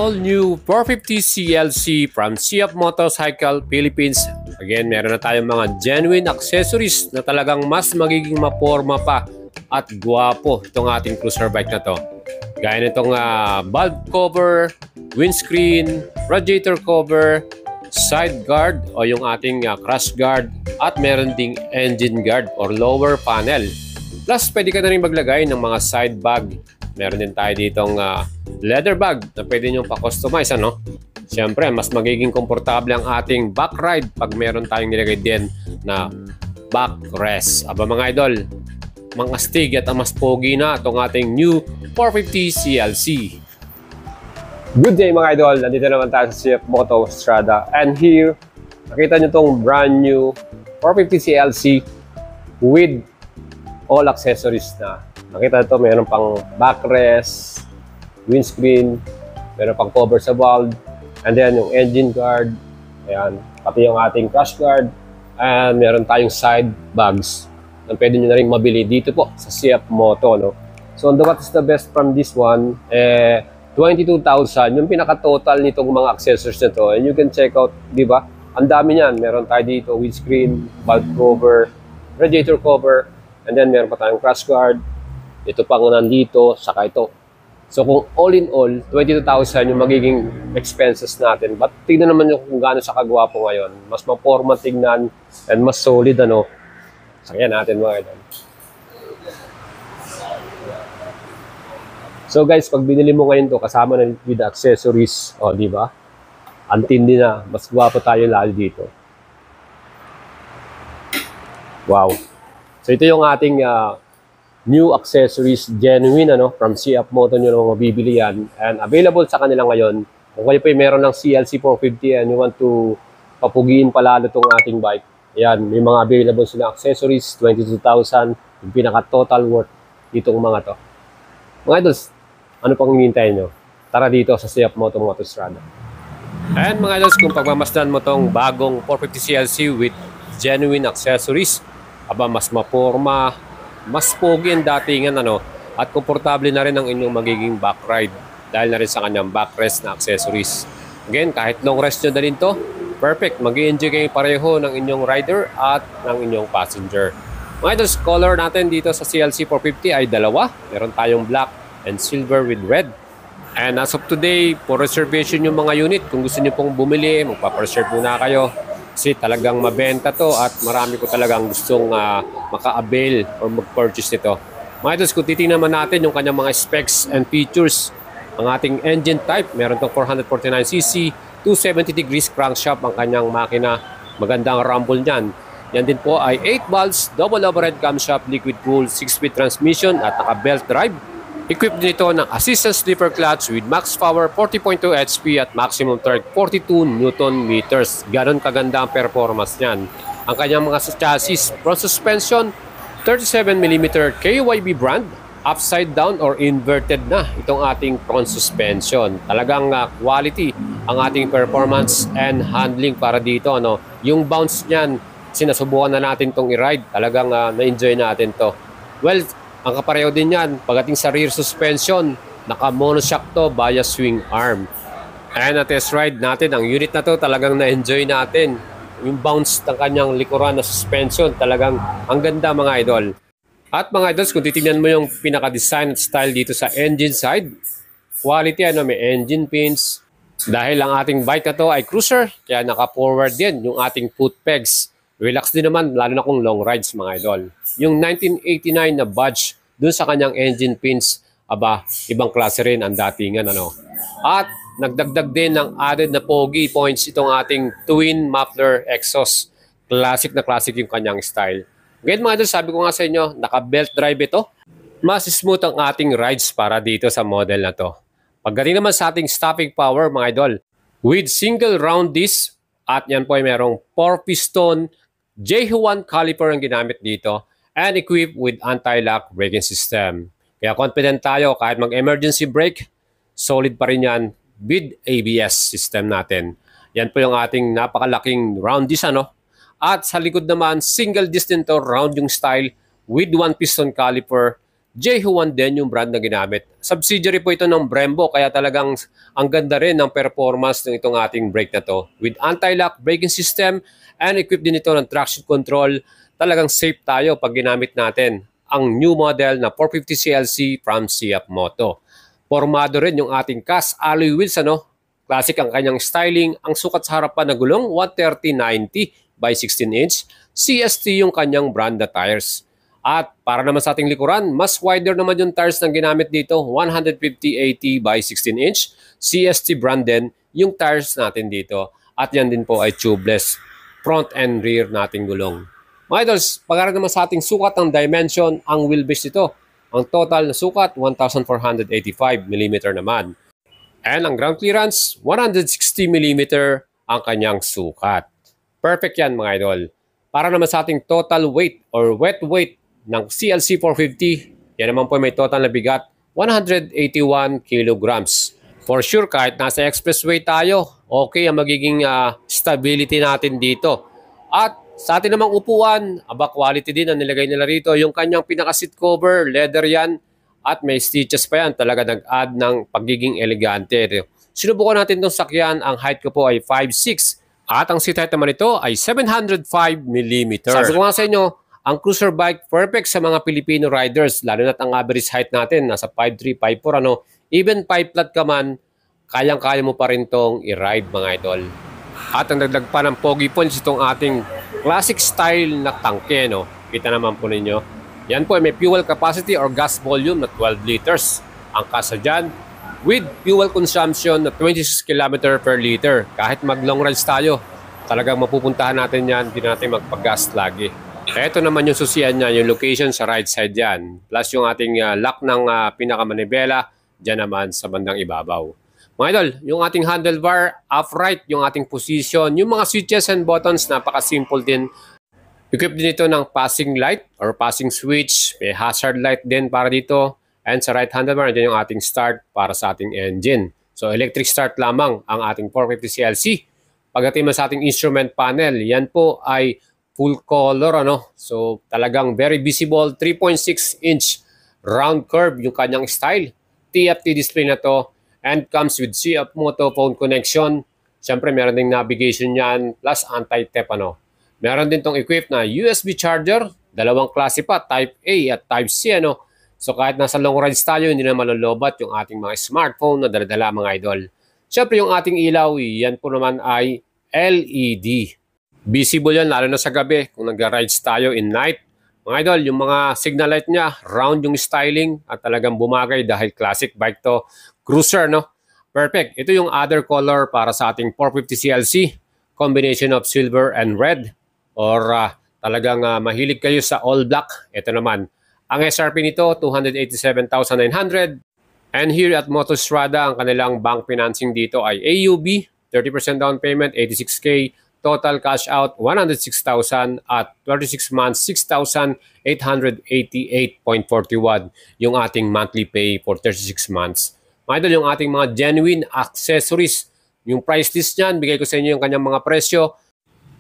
all-new 450 CLC from CF Motorcycle Philippines. Again, meron na tayong mga genuine accessories na talagang mas magiging maporma pa at guwapo itong ating cruiser bike na to. Gaya nitong valve cover, windscreen, radiator cover, side guard o yung ating crash guard, at meron ding engine guard or lower panel. Plus, pwede ka na rin maglagay ng mga side bag. Meron din tayo ditong leather bag na pwede nyo pa-customize, ano? Siyempre, mas magiging komportable ang ating back ride pag meron tayong nilagay din na backrest. Aba mga idol, mga astig at mas pogi na itong ating new 450 CLC. Good day mga idol, nandito naman tayo sa CF Moto Strada, and here, nakita nyo itong brand new 450 CLC with all accessories na. Nakita ito, mayroon pang backrest, windscreen, mayroon pang cover sa valve, and then yung engine guard, ayan, pati yung ating crash guard, and meron tayong side bags na pwede nyo na rin mabili dito po sa CF Moto, no? So, what is the best from this one? 22,000, yung pinaka-total nitong mga accessories na to, and you can check out, di ba? Ang dami niyan, meron tayo dito, windscreen, valve cover, radiator cover, and then meron pa tayong crash guard. Ito pang nandito, saka ito. So kung all in all, 22,000 yung magiging expenses natin. But tignan naman yung kung gaano siya kagwapo ngayon. Mas maporma tignan and mas solid, ano. Sakyan natin mga idol. So guys, pag binili mo ngayon to kasama na with accessories, o di ba? Antindi na, mas gwapo tayo lalo dito. Wow. So ito yung ating new accessories, genuine, ano, from CF Moto nyo na mabibili yan. And available sa kanila ngayon. Kung kayo po meron ng CLC 450 and you want to papugiin palalo itong ating bike, yan, may mga available sila accessories, 22,000, yung pinaka-total worth itong mga to. Mga idols, ano pang hinihintay nyo? Tara dito sa CF Moto Motostrada. And mga idols, kung pagmamasdan mo tong bagong 450 CLC with genuine accessories, aba mas maporma, mas pogi ang datingan, ano, at komportable na rin ang inyong magiging back ride dahil na rin sa kanyang backrest na accessories. Again, kahit long rest nyo na rin to, perfect. Mag-i-enjoy kayo pareho ng inyong rider at ng inyong passenger. Mga idols, color natin dito sa CLC 450 ay dalawa. Meron tayong black and silver with red. And as of today, for reservation yung mga unit. Kung gusto nyo pong bumili, magpapreserve muna kayo. Kasi talagang mabenta to at marami ko talagang gustong maka-avail or mag-purchase nito. Mga idols, kung titingnan naman natin yung kanyang mga specs and features, ang ating engine type, meron tong 449cc, 270 degrees crankshaft ang kanyang makina. Magandang rumble niyan. Yan din po ay 8 valves, double overhead camshaft, liquid cooled, 6-speed transmission at naka-belt drive. Equipped nito ng assistant slipper clutch with max power 40.2 HP at maximum torque 42 Nm. Ganon kaganda ang performance niyan. Ang kanyang mga chassis, front suspension, 37mm KYB brand, upside down or inverted na itong ating front suspension. Talagang quality ang ating performance and handling para dito, ano. Yung bounce niyan, sinasubukan na natin itong i-ride. Talagang na-enjoy natin to. Well, ang kapareho din yan, pagdating sa rear suspension, naka-monoshock to via swing arm. And na-test ride natin, ang unit na to talagang na-enjoy natin. Yung bounce ng kanyang likuran na suspension, talagang ang ganda mga idol. At mga idols, kung titignan mo yung pinaka-design at style dito sa engine side, quality, ano, may engine pins. Dahil ang ating bike na to ay cruiser, kaya naka-forward din yung ating foot pegs. Relax din naman, lalo na kung long rides mga idol. Yung 1989 na badge dun sa kanyang engine pins, aba, ibang klase rin ang datingan, ano. At nagdagdag din ng added na pogi points itong ating twin muffler exhaust. Classic na classic yung kanyang style. Ngayon mga idol, sabi ko nga sa inyo, naka-belt drive ito. Mas smooth ang ating rides para dito sa model na to. Pagdating naman sa ating stopping power mga idol, with single round disc, at yan po ay merong 4-piston J1 caliper ang ginamit dito and equipped with anti-lock braking system. Kaya confident tayo kahit mag-emergency brake, solid pa rin yan with ABS system natin. Yan po yung ating napakalaking round disc, ano. At sa likod naman, single disc din to, round yung style with 1-piston caliper Jehuan din yung brand na ginamit. Subsidiary po ito ng Brembo kaya talagang ang ganda rin ng performance ng itong ating brake na to. With anti-lock braking system and equipped din ito ng traction control, talagang safe tayo pag ginamit natin ang new model na 450 CLC from CF Moto. Formado rin yung ating cast alloy wheels, Classic ang kanyang styling. Ang sukat sa harapan na gulong 130/90 by 16 inch. CST yung kanyang brand na tires. At para naman sa ating likuran, mas wider naman yung tires na ginamit dito, 150/80 by 16 inch. CST brand din yung tires natin dito. At yan din po ay tubeless front and rear nating gulong. Mga idols, pag-aral naman sa ating sukat ng dimension, ang wheelbase nito. Ang total na sukat, 1,485mm naman. And ang ground clearance, 160mm ang kanyang sukat. Perfect yan mga idol. Para naman sa ating total weight or wet weight ng CLC 450, yan naman po may total na bigat, 181 kilograms. For sure, kahit nasa expressway tayo, okay ang magiging stability natin dito. At sa atin namang upuan, quality din ang nilagay nila rito. Yung kanyang pinaka-seat cover, leather yan, at may stitches pa yan. Talaga nag-add ng pagiging elegante. Sinubukan natin itong sakyan. Ang height ko po ay 5'6". At ang seat height naman ito ay 705mm. Sabi ko nga sa inyo, ang cruiser bike perfect sa mga Filipino riders. Lalo na't ang average height natin, nasa 5'3", 5'4", Even 5 flat ka man, kayang-kaya mo pa rin itong i-ride mga idol. At ang dagdag pa ng pogi points itong ating classic style na tangke, Kita naman po ninyo. Yan po ay may fuel capacity or gas volume na 12 liters. Ang kasa dyan, with fuel consumption na 26 km per liter. Kahit mag long rides tayo, talagang mapupuntahan natin yan, hindi natin magpag-gas lagi. Ito naman yung susian niya, yung location sa right side yan. Plus yung ating lock ng pinakamanibela, dyan naman sa bandang ibabaw. Mga idol, yung ating handlebar, upright, yung ating position, yung mga switches and buttons, napaka-simple din. Equipped din ito ng passing light or passing switch. May hazard light din para dito. And sa right handlebar, nandiyan yung ating start para sa ating engine. So electric start lamang ang ating 450 CLC. Pagdating sa ating instrument panel, yan po ay full color, So talagang very visible, 3.6-inch round curve yung kanyang style. TFT display na to and comes with CF Moto phone connection. Siyempre meron ding navigation yan plus anti-theft, Meron din tong equipped na USB charger, dalawang klase pa, Type A at Type C, So kahit nasa long rides tayo, hindi na malolobat yung ating mga smartphone na daladala mga idol. Siyempre yung ating ilaw, yan po naman ay LED. Visible yan lalo na sa gabi kung nag-rides tayo in night. Mga idol, yung mga signal light niya, round yung styling at talagang bumagay dahil classic bike to. Cruiser, Perfect. Ito yung other color para sa ating 450 CLC. Combination of silver and red. Or talagang mahilig kayo sa all black. Ito naman. Ang SRP nito, 287,900. And here at Motostrada, ang kanilang bank financing dito ay AUB, 30% down payment, 86K. Total cash out, 106,000 at 36 months, 6,888.41 yung ating monthly pay for 36 months. Mga idol, yung ating mga genuine accessories, yung price list niyan, bigay ko sa inyo yung kanyang mga presyo.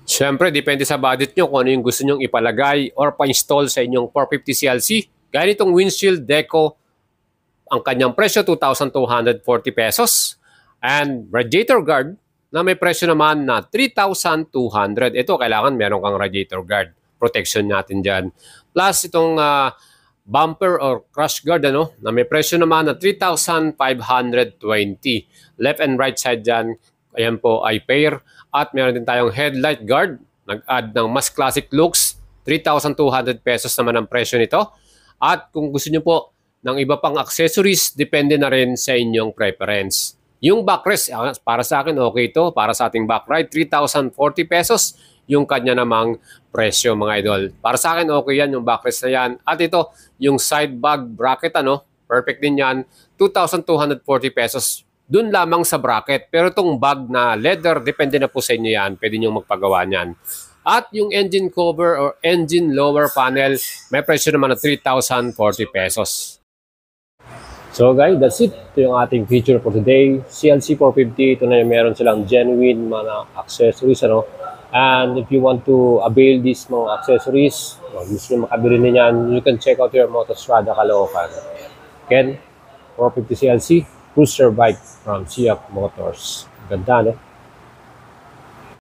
Siyempre, depende sa budget nyo kung ano yung gusto nyong ipalagay or pa-install sa inyong 450 CLC. Gaya nitong windshield deco, ang kanyang presyo, 2,240 pesos. And radiator guard, na may presyo naman na 3,200. Ito, kailangan meron kang radiator guard. Protection natin dyan. Plus, itong bumper or crash guard, na may presyo naman na 3,520. Left and right side dyan, ayan po ay pair. At meron din tayong headlight guard. Nag-add ng mas classic looks. 3,200 pesos naman ang presyo nito. At kung gusto nyo po ng iba pang accessories, depende na rin sa inyong preference. Yung backrest, para sa akin okay ito. Para sa ating backride, 3,040 pesos yung kanya namang presyo mga idol. Para sa akin okay yan yung backrest na yan. At ito, yung side bag bracket, perfect din yan. 2,240 pesos. Doon lamang sa bracket. Pero itong bag na leather, depende na po sa inyo yan. Pwede nyo magpagawa niyan. At yung engine cover or engine lower panel, may presyo naman na 3,040 pesos. So guys, that's it. Ito yung ating feature for today. CLC 450, ito na yung meron silang genuine mga accessories. Ano? And if you want to avail these mga accessories, gusto nyo makabili niyan, you can check out your Motostrada Caloocan. Again, 450 CLC, cruiser bike from Siap Motors. Ganda, no?